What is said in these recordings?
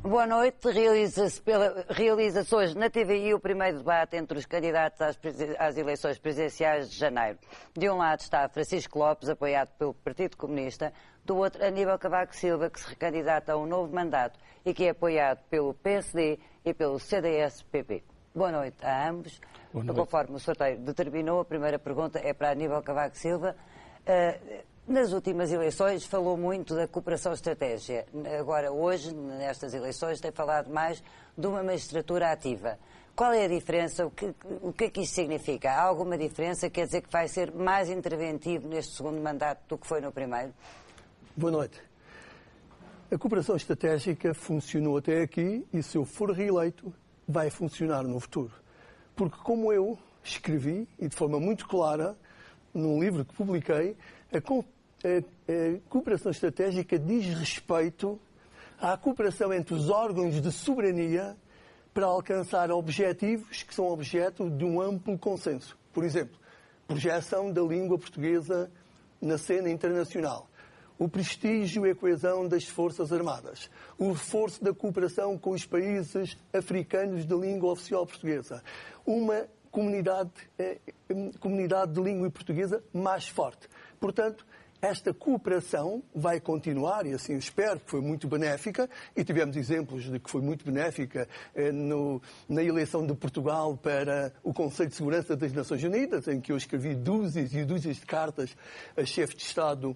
Boa noite. Realiza-se hoje na TVI o primeiro debate entre os candidatos às eleições presidenciais de janeiro. De um lado está Francisco Lopes, apoiado pelo Partido Comunista, do outro Aníbal Cavaco Silva, que se recandidata a um novo mandato e que é apoiado pelo PSD e pelo CDS-PP. Boa noite a ambos. Boa noite. Conforme o sorteio determinou, a primeira pergunta é para Aníbal Cavaco Silva. Nas últimas eleições falou muito da cooperação estratégica. Agora, hoje, nestas eleições, tem falado mais de uma magistratura ativa. Qual é a diferença? O que é que isto significa? Há alguma diferença? Quer dizer que vai ser mais interventivo neste segundo mandato do que foi no primeiro? Boa noite. A cooperação estratégica funcionou até aqui e, se eu for reeleito, vai funcionar no futuro. Porque, como eu escrevi, e de forma muito clara, num livro que publiquei, a cooperação estratégica diz respeito à cooperação entre os órgãos de soberania para alcançar objetivos que são objeto de um amplo consenso. Por exemplo, projeção da língua portuguesa na cena internacional, o prestígio e a coesão das Forças Armadas, o reforço da cooperação com os países africanos de língua oficial portuguesa, uma comunidade de língua portuguesa mais forte. Portanto, esta cooperação vai continuar, e assim eu espero, que foi muito benéfica, e tivemos exemplos de que foi muito benéfica na eleição de Portugal para o Conselho de Segurança das Nações Unidas, em que eu escrevi dúzias e dúzias de cartas a chefe de Estado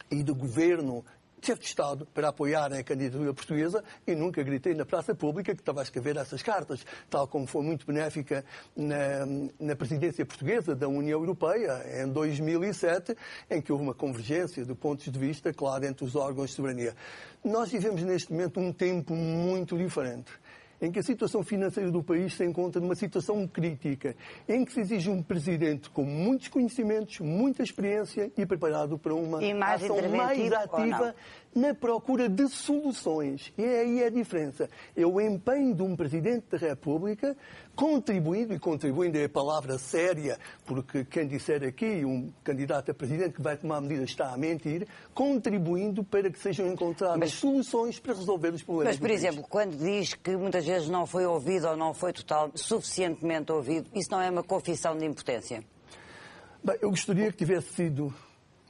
e do Governo, chefe de Estado, para apoiarem a candidatura portuguesa, e nunca gritei na praça pública que estava a escrever essas cartas, tal como foi muito benéfica na presidência portuguesa da União Europeia, em 2007, em que houve uma convergência de pontos de vista, claro, entre os órgãos de soberania. Nós vivemos neste momento um tempo muito diferente, em que a situação financeira do país se encontra numa situação crítica, em que se exige um presidente com muitos conhecimentos, muita experiência e preparado para uma ação mais ativa na procura de soluções. E aí é a diferença. É o empenho de um Presidente da República contribuindo, e contribuindo é a palavra séria, porque quem disser aqui, um candidato a Presidente que vai tomar medidas está a mentir, contribuindo para que sejam encontradas soluções para resolver os problemas do país. Mas, por exemplo, quando diz que muitas vezes não foi ouvido ou não foi suficientemente ouvido, isso não é uma confissão de impotência? Bem, eu gostaria que tivesse sido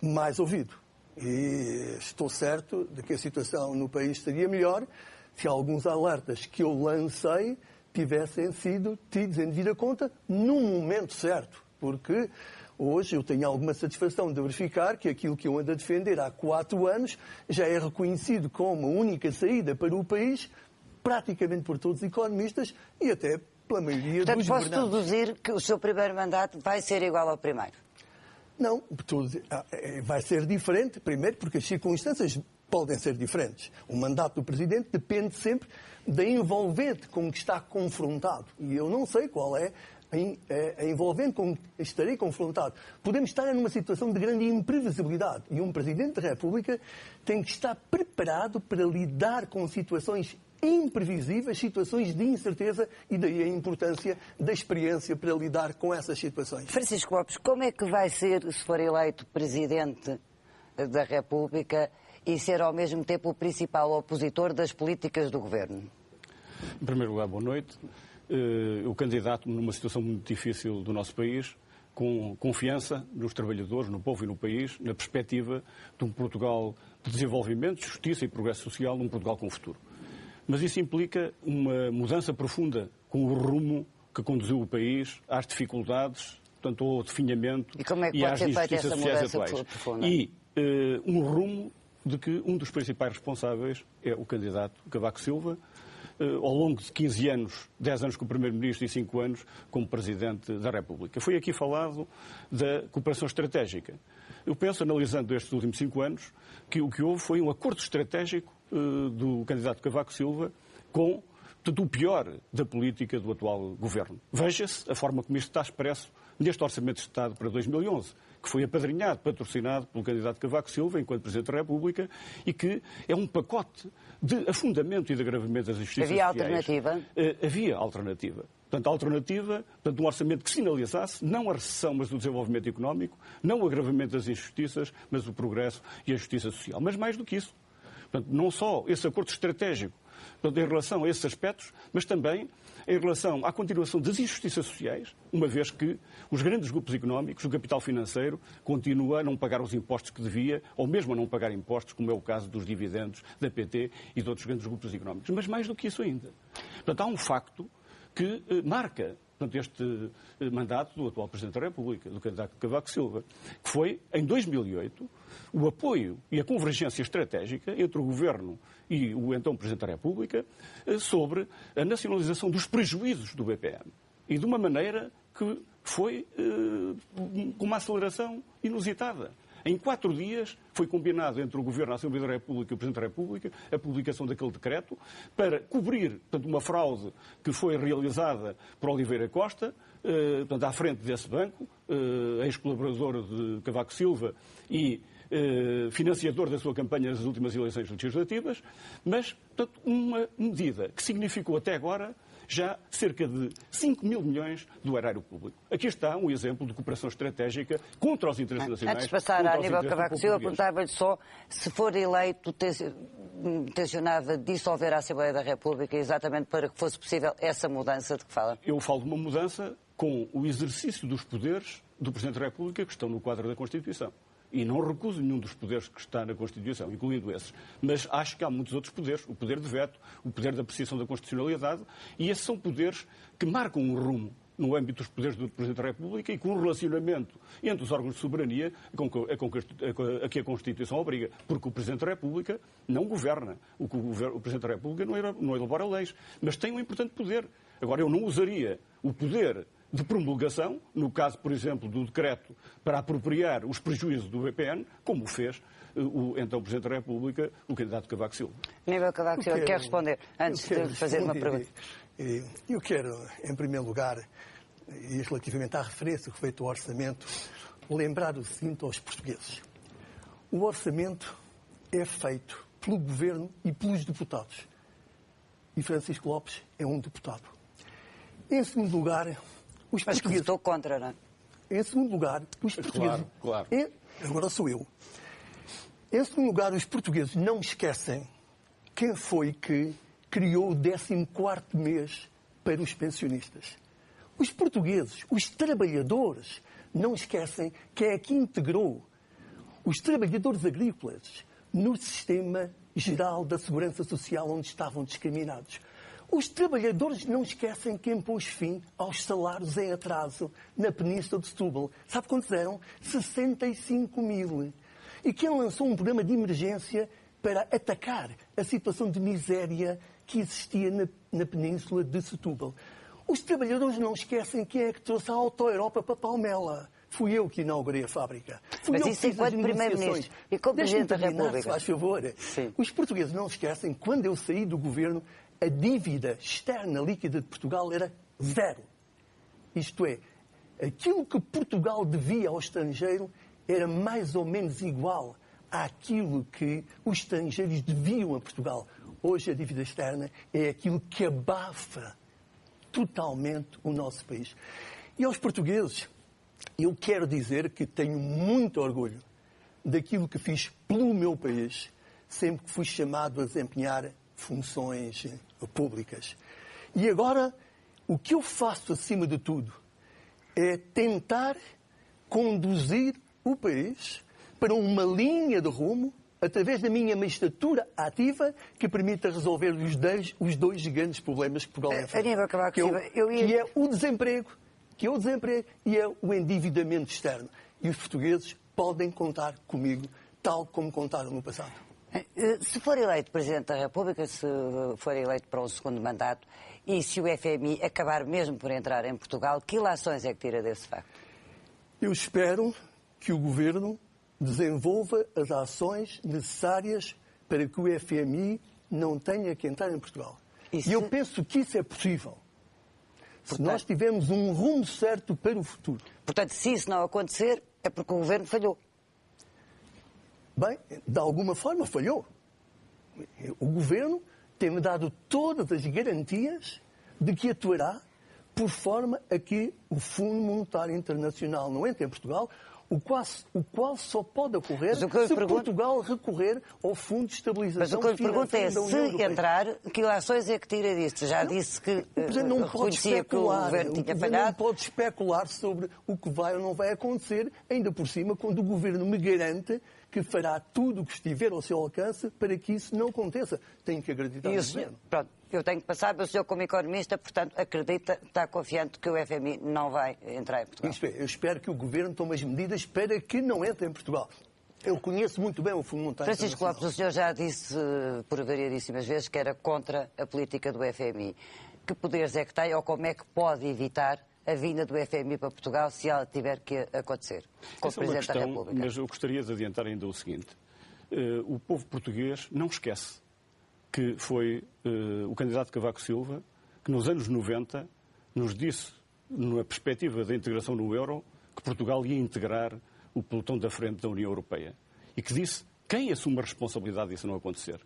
mais ouvido. E estou certo de que a situação no país estaria melhor se alguns alertas que eu lancei tivessem sido tidos em devida conta no momento certo. Porque hoje eu tenho alguma satisfação de verificar que aquilo que eu ando a defender há 4 anos já é reconhecido como a única saída para o país, praticamente por todos os economistas e até pela maioria dos governantes. Portanto, posso deduzir que o seu primeiro mandato vai ser igual ao primeiro? Não, vai ser diferente, primeiro porque as circunstâncias podem ser diferentes. O mandato do Presidente depende sempre da envolvente com que está confrontado. E eu não sei qual é a envolvente com que estarei confrontado. Podemos estar numa situação de grande imprevisibilidade. E um Presidente da República tem que estar preparado para lidar com situações imprevisíveis, situações de incerteza, e daí a importância da experiência para lidar com essas situações. Francisco Lopes, como é que vai ser, se for eleito Presidente da República, e ser ao mesmo tempo o principal opositor das políticas do Governo? Em primeiro lugar, boa noite. Eu candidato-me numa situação muito difícil do nosso país, com confiança nos trabalhadores, no povo e no país, na perspectiva de um Portugal de desenvolvimento, justiça e progresso social, um Portugal com futuro. Mas isso implica uma mudança profunda com o rumo que conduziu o país às dificuldades, portanto, ao definhamento e às injustiças sociais atuais. E um rumo de que um dos principais responsáveis é o candidato Cavaco Silva, ao longo de 15 anos, 10 anos como Primeiro-Ministro e 5 anos como Presidente da República. Foi aqui falado da cooperação estratégica. Eu penso, analisando estes últimos 5 anos, que o que houve foi um acordo estratégico do candidato Cavaco Silva com o pior da política do atual Governo. Veja-se a forma como isto está expresso neste Orçamento de Estado para 2011, que foi apadrinhado, patrocinado pelo candidato Cavaco Silva, enquanto Presidente da República, e que é um pacote de afundamento e de agravamento das injustiças sociais. Havia alternativa? Havia alternativa. Portanto, a alternativa, portanto, um orçamento que sinalizasse não a recessão, mas o desenvolvimento económico, não o agravamento das injustiças, mas o progresso e a justiça social. Mas mais do que isso. Portanto, não só esse acordo estratégico portanto, em relação a esses aspectos, mas também em relação à continuação das injustiças sociais, uma vez que os grandes grupos económicos, o capital financeiro, continua a não pagar os impostos que devia, ou mesmo a não pagar impostos, como é o caso dos dividendos da PT e de outros grandes grupos económicos. Mas mais do que isso ainda. Portanto, há um facto que marca, portanto, este mandato do atual Presidente da República, do candidato Cavaco Silva, que foi, em 2008, o apoio e a convergência estratégica entre o Governo e o então Presidente da República sobre a nacionalização dos prejuízos do BPN. E de uma maneira que foi com uma aceleração inusitada. Em 4 dias foi combinado entre o Governo, a Assembleia da República e o Presidente da República a publicação daquele decreto para cobrir, portanto, uma fraude que foi realizada por Oliveira Costa, portanto, à frente desse banco, ex-colaborador de Cavaco Silva e financiador da sua campanha nas últimas eleições legislativas, mas, portanto, uma medida que significou até agora já cerca de 5 mil milhões do erário público. Aqui está um exemplo de cooperação estratégica contra os interesses nacionais. Antes de passar a nível Cavaco Silva, perguntava-lhe só se for eleito, tencionava dissolver a Assembleia da República exatamente para que fosse possível essa mudança de que fala. Eu falo de uma mudança com o exercício dos poderes do Presidente da República que estão no quadro da Constituição. E não recuso nenhum dos poderes que está na Constituição, incluindo esses. Mas acho que há muitos outros poderes. O poder de veto, o poder da apreciação da constitucionalidade. E esses são poderes que marcam um rumo no âmbito dos poderes do Presidente da República e com um relacionamento entre os órgãos de soberania a que a Constituição obriga. Porque o Presidente da República não governa. O Presidente da República não elabora leis. Mas tem um importante poder. Agora, eu não usaria o poder de promulgação, no caso, por exemplo, do decreto para apropriar os prejuízos do BPN, como fez o então Presidente da República, o candidato Cavaco Silva. Nível Cavaco Silva, quer responder antes de fazer uma pergunta? Eu quero, em primeiro lugar, e relativamente à referência que foi feita ao orçamento, lembrar o seguinte aos portugueses. O orçamento é feito pelo Governo e pelos deputados. E Francisco Lopes é um deputado. Em segundo lugar, os mas portugueses... estou contra, não é? Em segundo lugar, os portugueses... Claro. Agora sou eu. Em segundo lugar, os portugueses não esquecem quem foi que criou o 14º mês para os pensionistas. Os portugueses, os trabalhadores, não esquecem quem é que integrou os trabalhadores agrícolas no sistema geral da segurança social onde estavam discriminados. Os trabalhadores não esquecem quem pôs fim aos salários em atraso na Península de Setúbal. Sabe quantos eram? 65 mil. E quem lançou um programa de emergência para atacar a situação de miséria que existia na Península de Setúbal. Os trabalhadores não esquecem quem é que trouxe a Auto-Europa para Palmela. Fui eu que inaugurei a fábrica. Fui mas isso enquanto Primeiro-Ministro e como Presidente da República. Se faz favor. Sim. Os portugueses não esquecem, quando eu saí do governo, a dívida externa líquida de Portugal era 0. Isto é, aquilo que Portugal devia ao estrangeiro era mais ou menos igual àquilo que os estrangeiros deviam a Portugal. Hoje a dívida externa é aquilo que abafa totalmente o nosso país. E aos portugueses, eu quero dizer que tenho muito orgulho daquilo que fiz pelo meu país, sempre que fui chamado a desempenhar funções públicas. E agora, o que eu faço acima de tudo é tentar conduzir o país para uma linha de rumo através da minha magistratura ativa que permita resolver os dois grandes problemas que Portugal enfrenta, que é o desemprego e é o endividamento externo. E os portugueses podem contar comigo, tal como contaram no passado. Se for eleito Presidente da República, se for eleito para um segundo mandato e se o FMI acabar mesmo por entrar em Portugal, que ilações é que tira desse facto? Eu espero que o Governo desenvolva as ações necessárias para que o FMI não tenha que entrar em Portugal. E eu penso que isso é possível. Se nós tivermos um rumo certo para o futuro. Portanto, se isso não acontecer, é porque o Governo falhou. Bem, de alguma forma falhou. O Governo tem-me dado todas as garantias de que atuará por forma a que o Fundo Monetário Internacional não entre em Portugal, o qual só pode ocorrer se Portugal recorrer ao Fundo de Estabilização Financeira. Mas o que eu lhe pergunto é, se entrar, que ações é que tira disto? Já disse que reconhecia que o governo tinha falhado. Não pode especular sobre o que vai ou não vai acontecer, ainda por cima, quando o governo me garante que fará tudo o que estiver ao seu alcance para que isso não aconteça. Tenho que acreditar no governo. Pronto, eu tenho que passar, o senhor como economista, portanto, acredita, está confiante que o FMI não vai entrar em Portugal? Isto é, eu espero que o governo tome as medidas para que não entre em Portugal. Eu conheço muito bem o Fundo Monetário Francisco Lopes, o senhor já disse por variadíssimas vezes que era contra a política do FMI. Que poderes é que tem ou como é que pode evitar a vinda do FMI para Portugal se ela tiver que acontecer com o Presidente da República? Mas eu gostaria de adiantar ainda o seguinte. O povo português não esquece que foi o candidato Cavaco Silva que nos anos 90 nos disse, na perspectiva da integração no euro, que Portugal ia integrar o pelotão da frente da União Europeia. E que disse quem assume a responsabilidade disso não acontecer.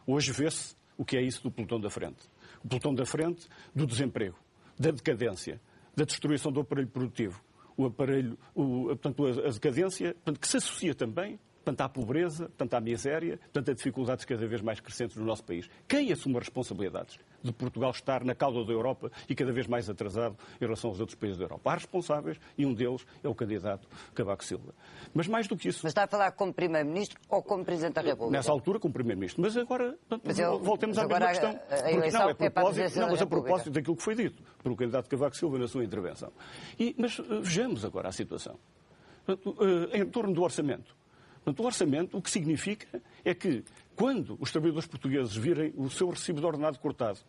Hoje vê-se o que é isso do pelotão da frente. O pelotão da frente do desemprego, da decadência, da destruição do aparelho produtivo. Portanto, a decadência, portanto, que se associa também, portanto, à pobreza, portanto, à miséria, portanto, a dificuldades cada vez mais crescentes no nosso país. Quem assume as responsabilidades de Portugal estar na cauda da Europa e cada vez mais atrasado em relação aos outros países da Europa? Há responsáveis e um deles é o candidato Cavaco Silva. Mas mais do que isso... Mas está a falar como Primeiro-Ministro ou como Presidente da República? Nessa altura como Primeiro-Ministro. Mas agora, voltemos à mesma questão. A propósito daquilo que foi dito pelo candidato Cavaco Silva na sua intervenção. Mas vejamos agora a situação. Em torno do orçamento. Portanto, o orçamento, o que significa é que, quando os trabalhadores portugueses virem o seu recibo de ordenado cortado,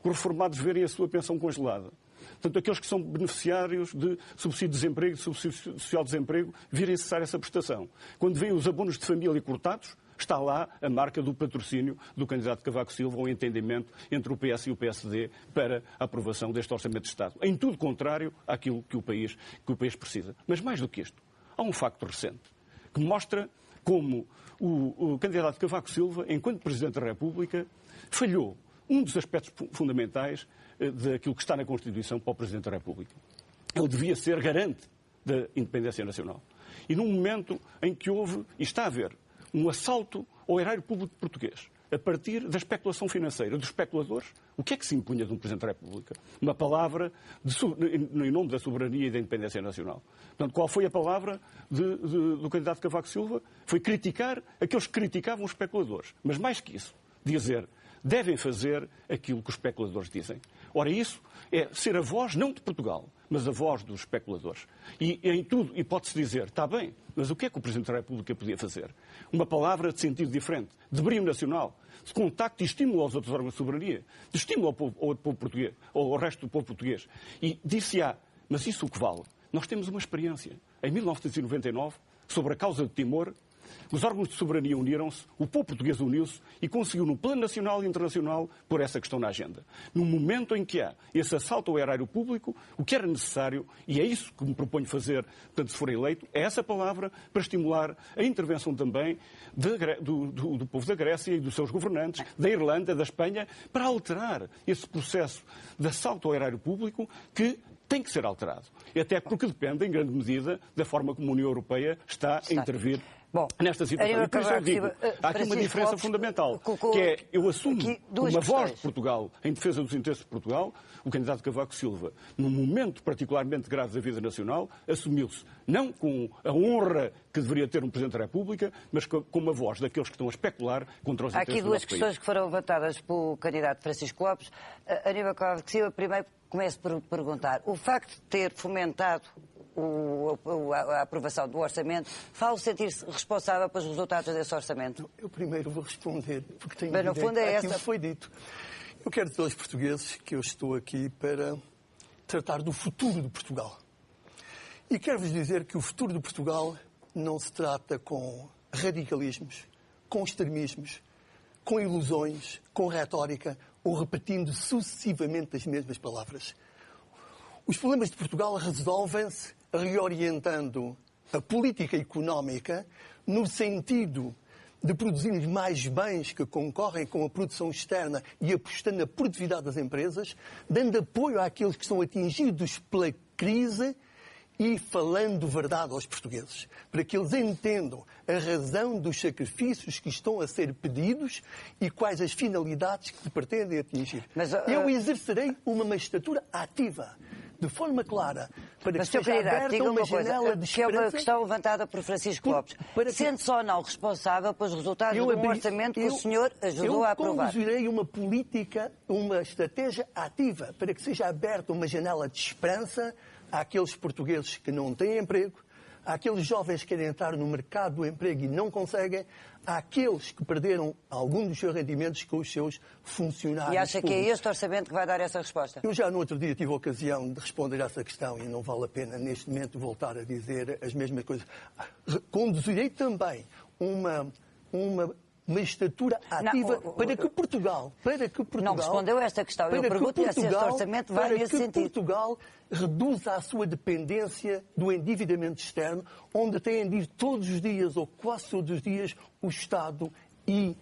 os reformados verem a sua pensão congelada, portanto, aqueles que são beneficiários de subsídio de desemprego, de subsídio social de desemprego, virem cessar essa prestação. Quando vêm os abonos de família cortados, está lá a marca do patrocínio do candidato Cavaco Silva, um entendimento entre o PS e o PSD para a aprovação deste Orçamento de Estado. Em tudo contrário àquilo que o país precisa. Mas mais do que isto, há um facto recente que mostra como o candidato Cavaco Silva, enquanto Presidente da República, falhou um dos aspectos fundamentais daquilo que está na Constituição para o Presidente da República. Ele devia ser garante da independência nacional. E num momento em que houve, e está a haver, um assalto ao erário público português, a partir da especulação financeira dos especuladores, o que é que se impunha de um Presidente da República? Uma palavra em nome da soberania e da independência nacional. Portanto, qual foi a palavra do candidato Cavaco Silva? Foi criticar aqueles que criticavam os especuladores. Mas mais que isso, dizer, devem fazer aquilo que os especuladores dizem. Ora, isso é ser a voz não de Portugal, mas a voz dos especuladores. E em tudo, e pode-se dizer, está bem, mas o que é que o Presidente da República podia fazer? Uma palavra de sentido diferente, de brio nacional, de contacto e estímulo aos outros órgãos de soberania, de estímulo ao povo português, ou ao resto do povo português. E disse-á, mas isso o que vale? Nós temos uma experiência. Em 1999, sobre a causa de Timor, os órgãos de soberania uniram-se, o povo português uniu-se e conseguiu, no plano nacional e internacional, pôr essa questão na agenda. No momento em que há esse assalto ao erário público, o que era necessário, e é isso que me proponho fazer, portanto, se for eleito, é essa palavra para estimular a intervenção também do povo da Grécia e dos seus governantes, da Irlanda, da Espanha, para alterar esse processo de assalto ao erário público que tem que ser alterado. E até porque depende, em grande medida, da forma como a União Europeia está a intervir nesta situação. E por isso eu digo, há aqui uma diferença fundamental, que é, eu assumo uma voz de Portugal, em defesa dos interesses de Portugal, o candidato Cavaco Silva, num momento particularmente grave da vida nacional, assumiu-se, não com a honra que deveria ter um Presidente da República, mas com uma voz daqueles que estão a especular contra os interesses do nosso país. Há aqui duas questões que foram levantadas pelo candidato Francisco Lopes. Aníbal Cavaco Silva, primeiro começo por perguntar, o facto de ter fomentado a aprovação do orçamento, faz-o sentir-se responsável pelos resultados desse orçamento? Eu primeiro vou responder, porque tenho mas no fundo é aquilo que foi dito. Eu quero dizer aos portugueses que eu estou aqui para tratar do futuro de Portugal. E quero-vos dizer que o futuro de Portugal não se trata com radicalismos, com extremismos, com ilusões, com retórica ou repetindo sucessivamente as mesmas palavras. Os problemas de Portugal resolvem-se reorientando a política económica no sentido de produzirmos mais bens que concorrem com a produção externa e apostando na produtividade das empresas, dando apoio àqueles que são atingidos pela crise e falando verdade aos portugueses, para que eles entendam a razão dos sacrifícios que estão a ser pedidos e quais as finalidades que pretendem atingir. Mas, eu exercerei uma magistratura ativa, de forma clara, para que seja aberta uma janela de esperança. Que é uma questão levantada por Francisco Lopes. Sente-se ou não responsável pelos resultados de um orçamento que o senhor ajudou a aprovar? Eu conduzirei uma política, uma estratégia ativa, para que seja aberta uma janela de esperança àqueles portugueses que não têm emprego, àqueles jovens que querem entrar no mercado do emprego e não conseguem, àqueles que perderam algum dos seus rendimentos com os seus funcionários E acha públicos. que é este orçamento que vai dar essa resposta? Eu já no outro dia tive a ocasião de responder a essa questão e não vale a pena neste momento voltar a dizer as mesmas coisas. Conduzirei também uma magistratura ativa para que Portugal... Não respondeu a esta questão. Eu pergunto-lhe se este orçamento vai nesse sentido. Portugal reduza a sua dependência do endividamento externo, onde têm de ir todos os dias, ou quase todos os dias, o Estado e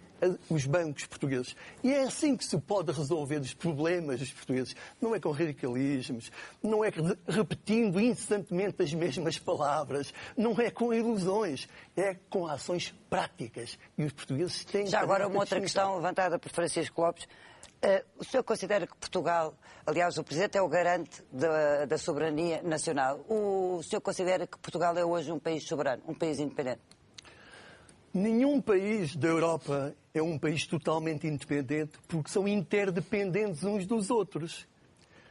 os bancos portugueses. E é assim que se pode resolver os problemas dos portugueses. Não é com radicalismos, não é repetindo incessantemente as mesmas palavras, não é com ilusões, é com ações práticas. E os portugueses têm... Já agora uma outra questão levantada por Francisco Lopes. O senhor considera que Portugal, aliás, o Presidente é o garante da soberania nacional. O senhor considera que Portugal é hoje um país soberano, um país independente? Nenhum país da Europa é um país totalmente independente porque são interdependentes uns dos outros.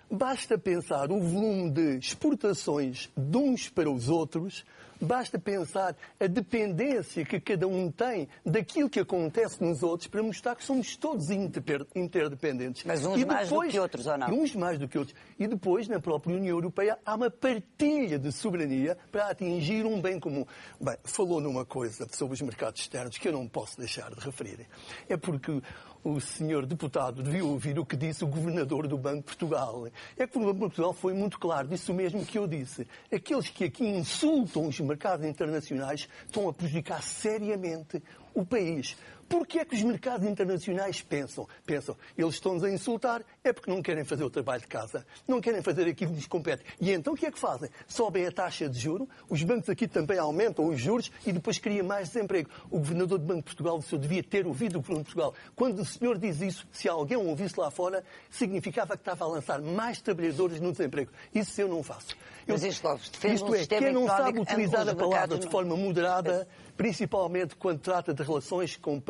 Basta pensar o volume de exportações de uns para os outros, basta pensar a dependência que cada um tem daquilo que acontece nos outros para mostrar que somos todos interdependentes. Mas uns mais do que outros, ou não? Uns mais do que outros. E depois, na própria União Europeia, há uma partilha de soberania para atingir um bem comum. Bem, falou numa coisa sobre os mercados externos que eu não posso deixar de referir. É porque o senhor deputado devia ouvir o que disse o governador do Banco de Portugal. É que o Banco de Portugal foi muito claro, disse o mesmo que eu disse. Aqueles que aqui insultam os mercados internacionais estão a prejudicar seriamente o país. Porquê é que os mercados internacionais pensam? Eles estão-nos a insultar, é porque não querem fazer o trabalho de casa, não querem fazer aquilo que lhes compete. E então o que é que fazem? Sobem a taxa de juro, os bancos aqui também aumentam os juros e depois criam mais desemprego. O governador do Banco de Portugal, o senhor devia ter ouvido o governo de Portugal. Quando o senhor diz isso, se alguém o ouvisse lá fora, significava que estava a lançar mais trabalhadores no desemprego. Isso eu não faço. Mas isto é, quem não sabe utilizar a palavra de forma moderada, principalmente quando trata de relações com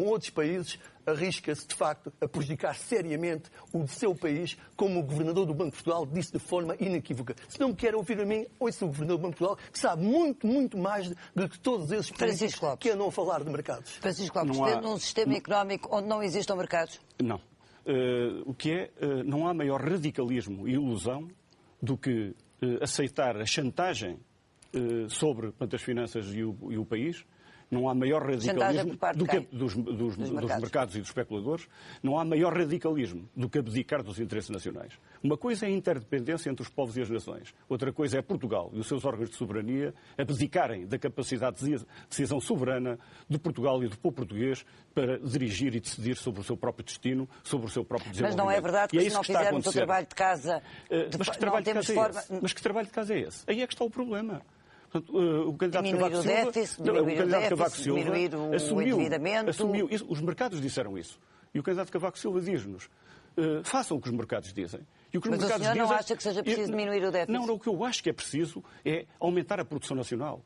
outros países, arrisca-se, de facto, a prejudicar seriamente o seu país, como o governador do Banco de Portugal disse de forma inequívoca. Se não me quer ouvir a mim, ouça o governador do Banco de Portugal, que sabe muito, muito mais do que todos esses políticos que andam a falar de mercados. Francisco Lopes, tendo um sistema económico onde não existam mercados? Não. Não há maior radicalismo e ilusão do que aceitar a chantagem sobre as finanças e o país. Não há maior radicalismo do que dos mercados e dos especuladores. Não há maior radicalismo do que abdicar dos interesses nacionais. Uma coisa é a interdependência entre os povos e as nações. Outra coisa é Portugal e os seus órgãos de soberania abdicarem da capacidade de decisão soberana de Portugal e do povo português para dirigir e decidir sobre o seu próprio destino, sobre o seu próprio desenvolvimento. Mas não é verdade que se não fizermos o trabalho de casa, não temos forma... Mas que trabalho de casa é esse? Aí é que está o problema. Portanto, o candidato Cavaco Silva assumiu isso. Os mercados disseram isso. E o candidato Cavaco Silva diz-nos, façam o que os mercados dizem. E o que os mercados senhor não acha que seja preciso diminuir o déficit? Não, o que eu acho que é preciso é aumentar a produção nacional,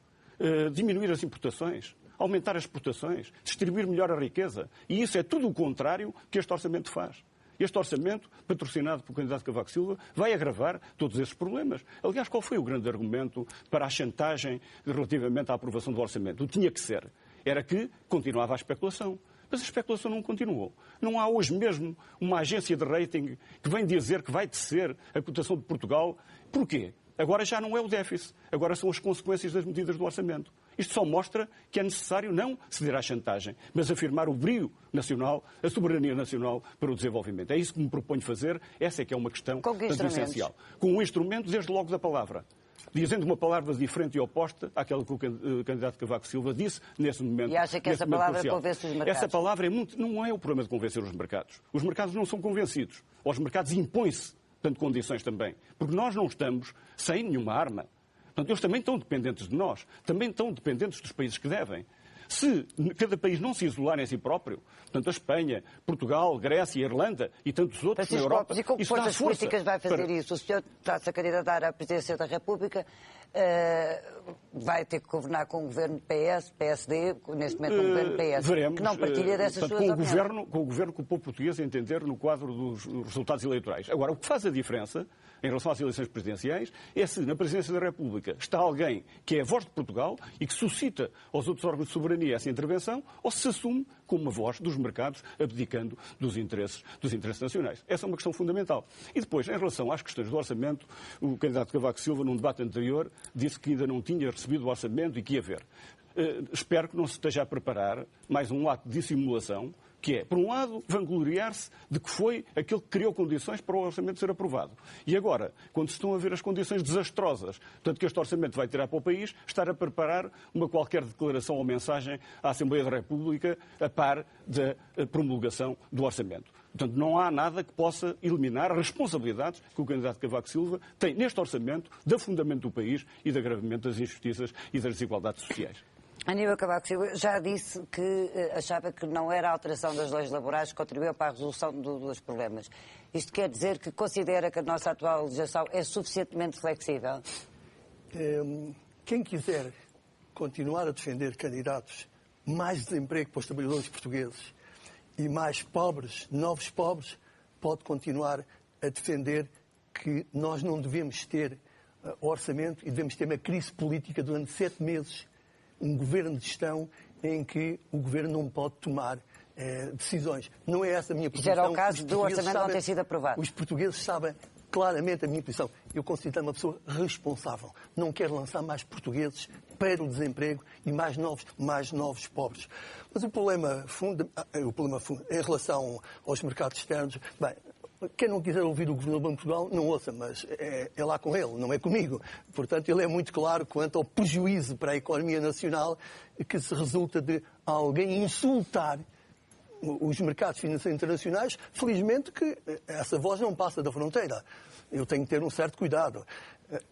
diminuir as importações, aumentar as exportações, distribuir melhor a riqueza. E isso é tudo o contrário que este orçamento faz. Este orçamento, patrocinado pelo candidato Cavaco Silva, vai agravar todos esses problemas. Aliás, qual foi o grande argumento para a chantagem relativamente à aprovação do orçamento? O que tinha que ser era que continuava a especulação. Mas a especulação não continuou. Não há hoje mesmo uma agência de rating que vem dizer que vai descer a cotação de Portugal. Porquê? Agora já não é o déficit, agora são as consequências das medidas do orçamento. Isto só mostra que é necessário não ceder à chantagem, mas afirmar o brio nacional, a soberania nacional para o desenvolvimento. É isso que me proponho fazer, essa é que é uma questão essencial. Com um instrumento, desde logo, da palavra. Dizendo uma palavra diferente e oposta àquela que o candidato Cavaco Silva disse nesse momento. E acha que essa palavra convence os mercados? Essa palavra não é o problema de convencer os mercados. Os mercados não são convencidos. Aos mercados impõe-se portanto, condições também. Porque nós não estamos sem nenhuma arma. Portanto, eles também estão dependentes de nós, também estão dependentes dos países que devem. Se cada país não se isolar em si próprio, portanto, a Espanha, Portugal, Grécia, Irlanda e tantos outros na Europa... E com forças políticas vai fazer isso? O senhor está-se a candidatar à presidência da República, vai ter que governar com um governo PS, PSD, neste momento um governo PS, veremos, que não partilha dessas suas opiniões. Com o governo que o povo português entender no quadro dos resultados eleitorais. Agora, o que faz a diferença em relação às eleições presidenciais é se na presidência da República está alguém que é a voz de Portugal e que suscita aos outros órgãos de soberania essa intervenção, ou se assume como uma voz dos mercados, abdicando dos interesses nacionais. Essa é uma questão fundamental. E depois, em relação às questões do orçamento, o candidato Cavaco Silva, num debate anterior, disse que ainda não tinha recebido o orçamento e que ia ver. Espero que não se esteja a preparar mais um ato de dissimulação, que é, por um lado, vangloriar-se de que foi aquele que criou condições para o orçamento ser aprovado. E agora, quando se estão a ver as condições desastrosas, portanto, que este orçamento vai tirar para o país, estar a preparar uma qualquer declaração ou mensagem à Assembleia da República a par da promulgação do orçamento. Portanto, não há nada que possa eliminar as responsabilidades que o candidato Cavaco Silva tem neste orçamento de afundamento do país e de agravamento das injustiças e das desigualdades sociais. Aníbal Cavaco Silva já disse que achava que não era a alteração das leis laborais que contribuiu para a resolução dos problemas. Isto quer dizer que considera que a nossa atual legislação é suficientemente flexível? Quem quiser continuar a defender candidatos mais desemprego para os trabalhadores portugueses e mais pobres, novos pobres, pode continuar a defender que nós não devemos ter orçamento e devemos ter uma crise política durante 7 meses, um governo de gestão em que o governo não pode tomar decisões. Não é essa a minha posição. Isso era o caso do orçamento não ter sido aprovado. Os portugueses sabem claramente a minha posição. Eu considero uma pessoa responsável. Não quero lançar mais portugueses para o desemprego e mais novos pobres. Mas o problema em relação aos mercados externos, bem, quem não quiser ouvir o Governador do Banco de Portugal, não ouça, mas é lá com ele, não é comigo. Portanto, ele é muito claro quanto ao prejuízo para a economia nacional que se resulta de alguém insultar os mercados financeiros internacionais. Felizmente que essa voz não passa da fronteira. Eu tenho que ter um certo cuidado.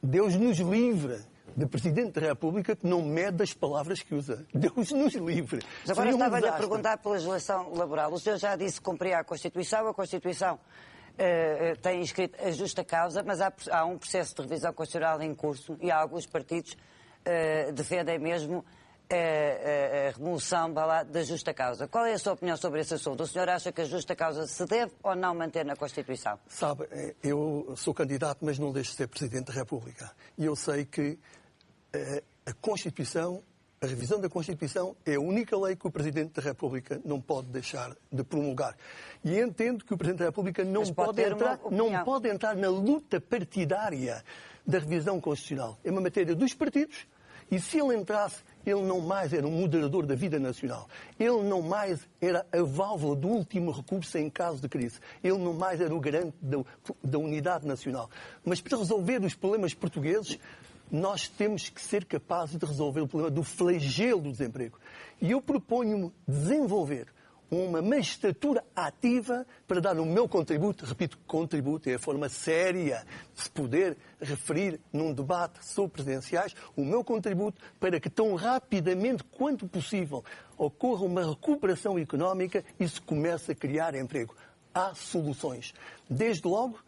Deus nos livre de Presidente da República que não mede as palavras que usa. Deus nos livre. Mas agora estava-lhe a perguntar pela legislação laboral. O senhor já disse que cumpria a Constituição tem inscrito a justa causa, mas há um processo de revisão constitucional em curso e alguns partidos defendem mesmo a remoção da justa causa. Qual é a sua opinião sobre esse assunto? O senhor acha que a justa causa se deve ou não manter na Constituição? Sabe, eu sou candidato, mas não deixo de ser Presidente da República. E eu sei que a Constituição, a revisão da Constituição é a única lei que o Presidente da República não pode deixar de promulgar. E entendo que o Presidente da República não pode entrar na luta partidária da revisão constitucional. É uma matéria dos partidos e se ele entrasse, ele não mais era um moderador da vida nacional. Ele não mais era a válvula do último recurso em caso de crise. Ele não mais era o garante da unidade nacional. Mas para resolver os problemas portugueses, nós temos que ser capazes de resolver o problema do flagelo do desemprego. E eu proponho-me desenvolver uma magistratura ativa para dar o meu contributo, repito, contributo é a forma séria de se poder referir num debate sobre presidenciais, o meu contributo para que tão rapidamente quanto possível ocorra uma recuperação económica e se comece a criar emprego. Há soluções. Desde logo,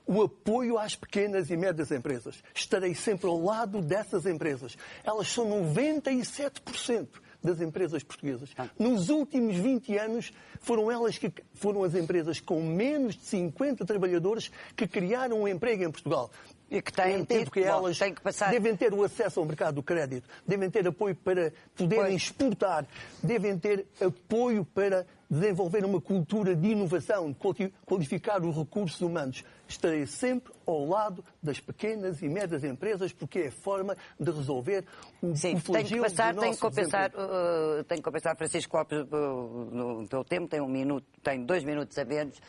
o apoio às pequenas e médias empresas. Estarei sempre ao lado dessas empresas. Elas são 97% das empresas portuguesas. Nos últimos 20 anos foram elas que foram as empresas com menos de 50 trabalhadores que criaram um emprego em Portugal. E que têm elas devem ter o acesso ao mercado do crédito, devem ter apoio para poderem exportar, devem ter apoio para desenvolver uma cultura de inovação, de qualificar os recursos humanos. Estarei sempre ao lado das pequenas e médias empresas porque é a forma de resolver o flagelo do nosso desemprego. Tenho que compensar, Francisco Lopes, no teu tempo, tem 2 minutos a menos.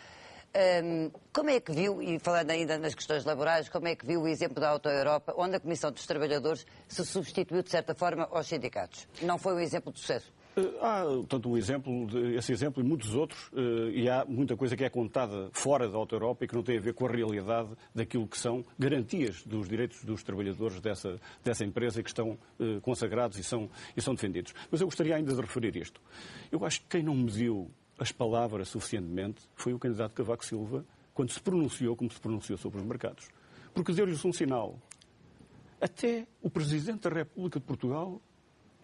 Como é que viu, e falando ainda nas questões laborais, como é que viu o exemplo da Auto Europa, onde a Comissão dos Trabalhadores se substituiu, de certa forma, aos sindicatos? Não foi um exemplo de sucesso? Há, tanto esse exemplo e muitos outros, e há muita coisa que é contada fora da Auto Europa e que não tem a ver com a realidade daquilo que são garantias dos direitos dos trabalhadores dessa empresa que estão consagrados e são defendidos. Mas eu gostaria ainda de referir isto. Eu acho que quem não mediu as palavras suficientemente foi o candidato Cavaco Silva quando se pronunciou como se pronunciou sobre os mercados. Porque deu-lhes um sinal. Até o Presidente da República de Portugal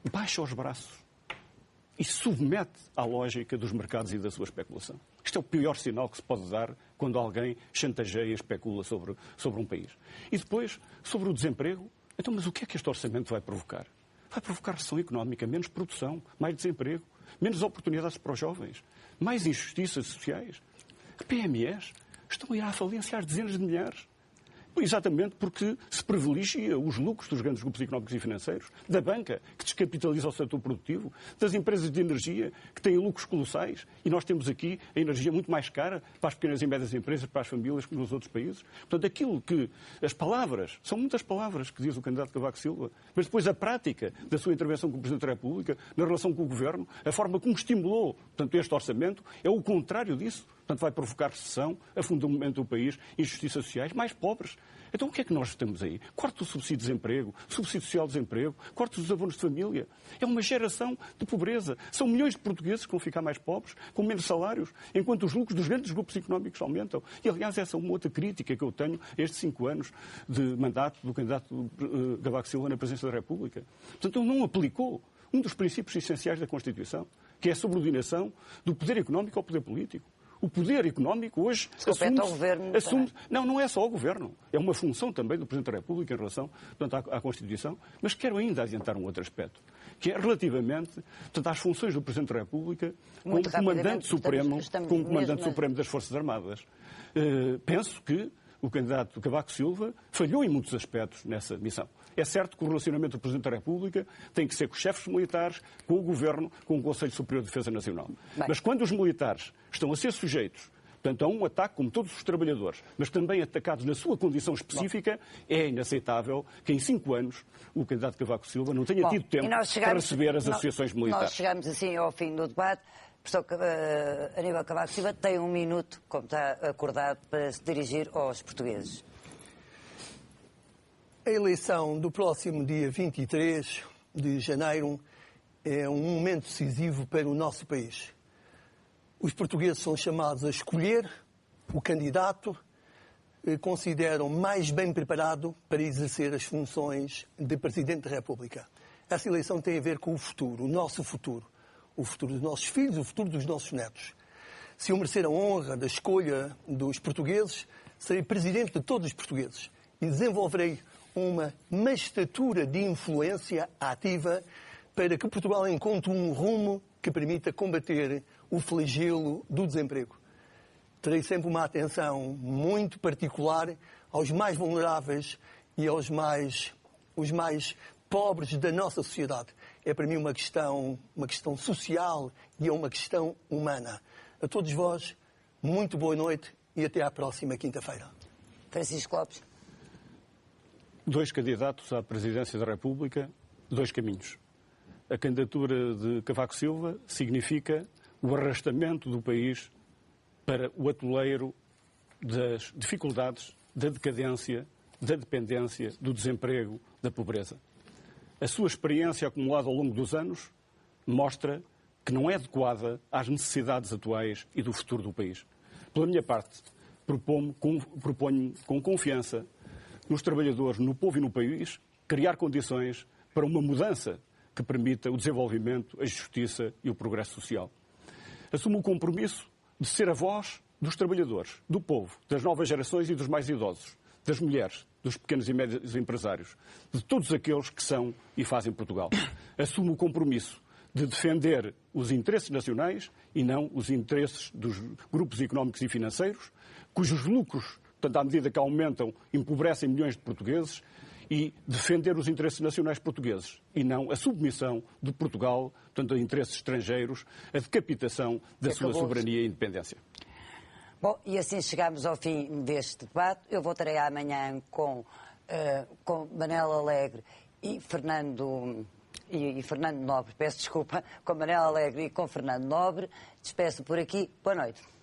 baixa os braços e submete à lógica dos mercados e da sua especulação. Isto é o pior sinal que se pode dar quando alguém chantageia e especula sobre um país. E depois, sobre o desemprego, então, mas o que é que este orçamento vai provocar? Vai provocar recessão económica, menos produção, mais desemprego, menos oportunidades para os jovens, mais injustiças sociais. Que PMEs estão a ir à falência às dezenas de milhares. Exatamente porque se privilegia os lucros dos grandes grupos económicos e financeiros, da banca, que descapitaliza o setor produtivo, das empresas de energia, que têm lucros colossais, e nós temos aqui a energia muito mais cara para as pequenas e médias empresas, para as famílias, que nos outros países. Portanto, aquilo que as palavras, são muitas palavras que diz o candidato Cavaco Silva, mas depois a prática da sua intervenção como Presidente da República, na relação com o Governo, a forma como estimulou, portanto, este orçamento, é o contrário disso. Portanto, vai provocar recessão, afundamento do país, injustiças sociais, mais pobres. Então, o que é que nós temos aí? Corte do subsídio de desemprego, subsídio social de desemprego, corte dos abonos de família. É uma geração de pobreza. São milhões de portugueses que vão ficar mais pobres, com menos salários, enquanto os lucros dos grandes grupos económicos aumentam. E, aliás, essa é uma outra crítica que eu tenho a estes 5 anos de mandato do candidato Cavaco Silva na presidência da República. Portanto, ele não aplicou um dos princípios essenciais da Constituição, que é a subordinação do poder económico ao poder político. O poder económico hoje assume... Não é só o Governo. É uma função também do Presidente da República em relação, portanto, à Constituição. Mas quero ainda adiantar um outro aspecto, que é relativamente, portanto, às funções do Presidente da República como Comandante Supremo das Forças Armadas. Penso que o candidato Cavaco Silva falhou em muitos aspectos nessa missão. É certo que o relacionamento do Presidente da República tem que ser com os chefes militares, com o Governo, com o Conselho Superior de Defesa Nacional. Mas quando os militares estão a ser sujeitos, portanto, a um ataque como todos os trabalhadores, mas também atacados na sua condição específica, é inaceitável que em 5 anos o candidato Cavaco Silva não tenha tido tempo para receber as associações militares. Nós chegamos assim ao fim do debate. Professor Aníbal Cavaco Silva tem 1 minuto, como está acordado, para se dirigir aos portugueses. A eleição do próximo dia 23 de janeiro é um momento decisivo para o nosso país. Os portugueses são chamados a escolher o candidato que consideram mais bem preparado para exercer as funções de Presidente da República. Essa eleição tem a ver com o futuro, o nosso futuro. O futuro dos nossos filhos, o futuro dos nossos netos. Se eu merecer a honra da escolha dos portugueses, serei Presidente de todos os portugueses e desenvolverei uma magistratura de influência ativa para que Portugal encontre um rumo que permita combater o flagelo do desemprego. Terei sempre uma atenção muito particular aos mais vulneráveis e aos os mais pobres da nossa sociedade. É para mim uma questão social e é uma questão humana. A todos vós, muito boa noite e até à próxima quinta-feira. Francisco Lopes. 2 candidatos à presidência da República, 2 caminhos. A candidatura de Cavaco Silva significa o arrastamento do país para o atoleiro das dificuldades, da decadência, da dependência, do desemprego, da pobreza. A sua experiência acumulada ao longo dos anos mostra que não é adequada às necessidades atuais e do futuro do país. Pela minha parte, proponho com confiança nos trabalhadores, no povo e no país, criar condições para uma mudança que permita o desenvolvimento, a justiça e o progresso social. Assumo o compromisso de ser a voz dos trabalhadores, do povo, das novas gerações e dos mais idosos, das mulheres, dos pequenos e médios empresários, de todos aqueles que são e fazem Portugal. Assumo o compromisso de defender os interesses nacionais e não os interesses dos grupos económicos e financeiros, cujos lucros, portanto, à medida que aumentam, empobrecem milhões de portugueses, e defender os interesses nacionais portugueses e não a submissão de Portugal, portanto, a interesses estrangeiros, a decapitação da sua soberania e independência. Bom, e assim chegamos ao fim deste debate. Eu voltarei amanhã com Manela Alegre e Fernando e Fernando Nobre, peço desculpa, com Manela Alegre e com Fernando Nobre, despeço por aqui. Boa noite.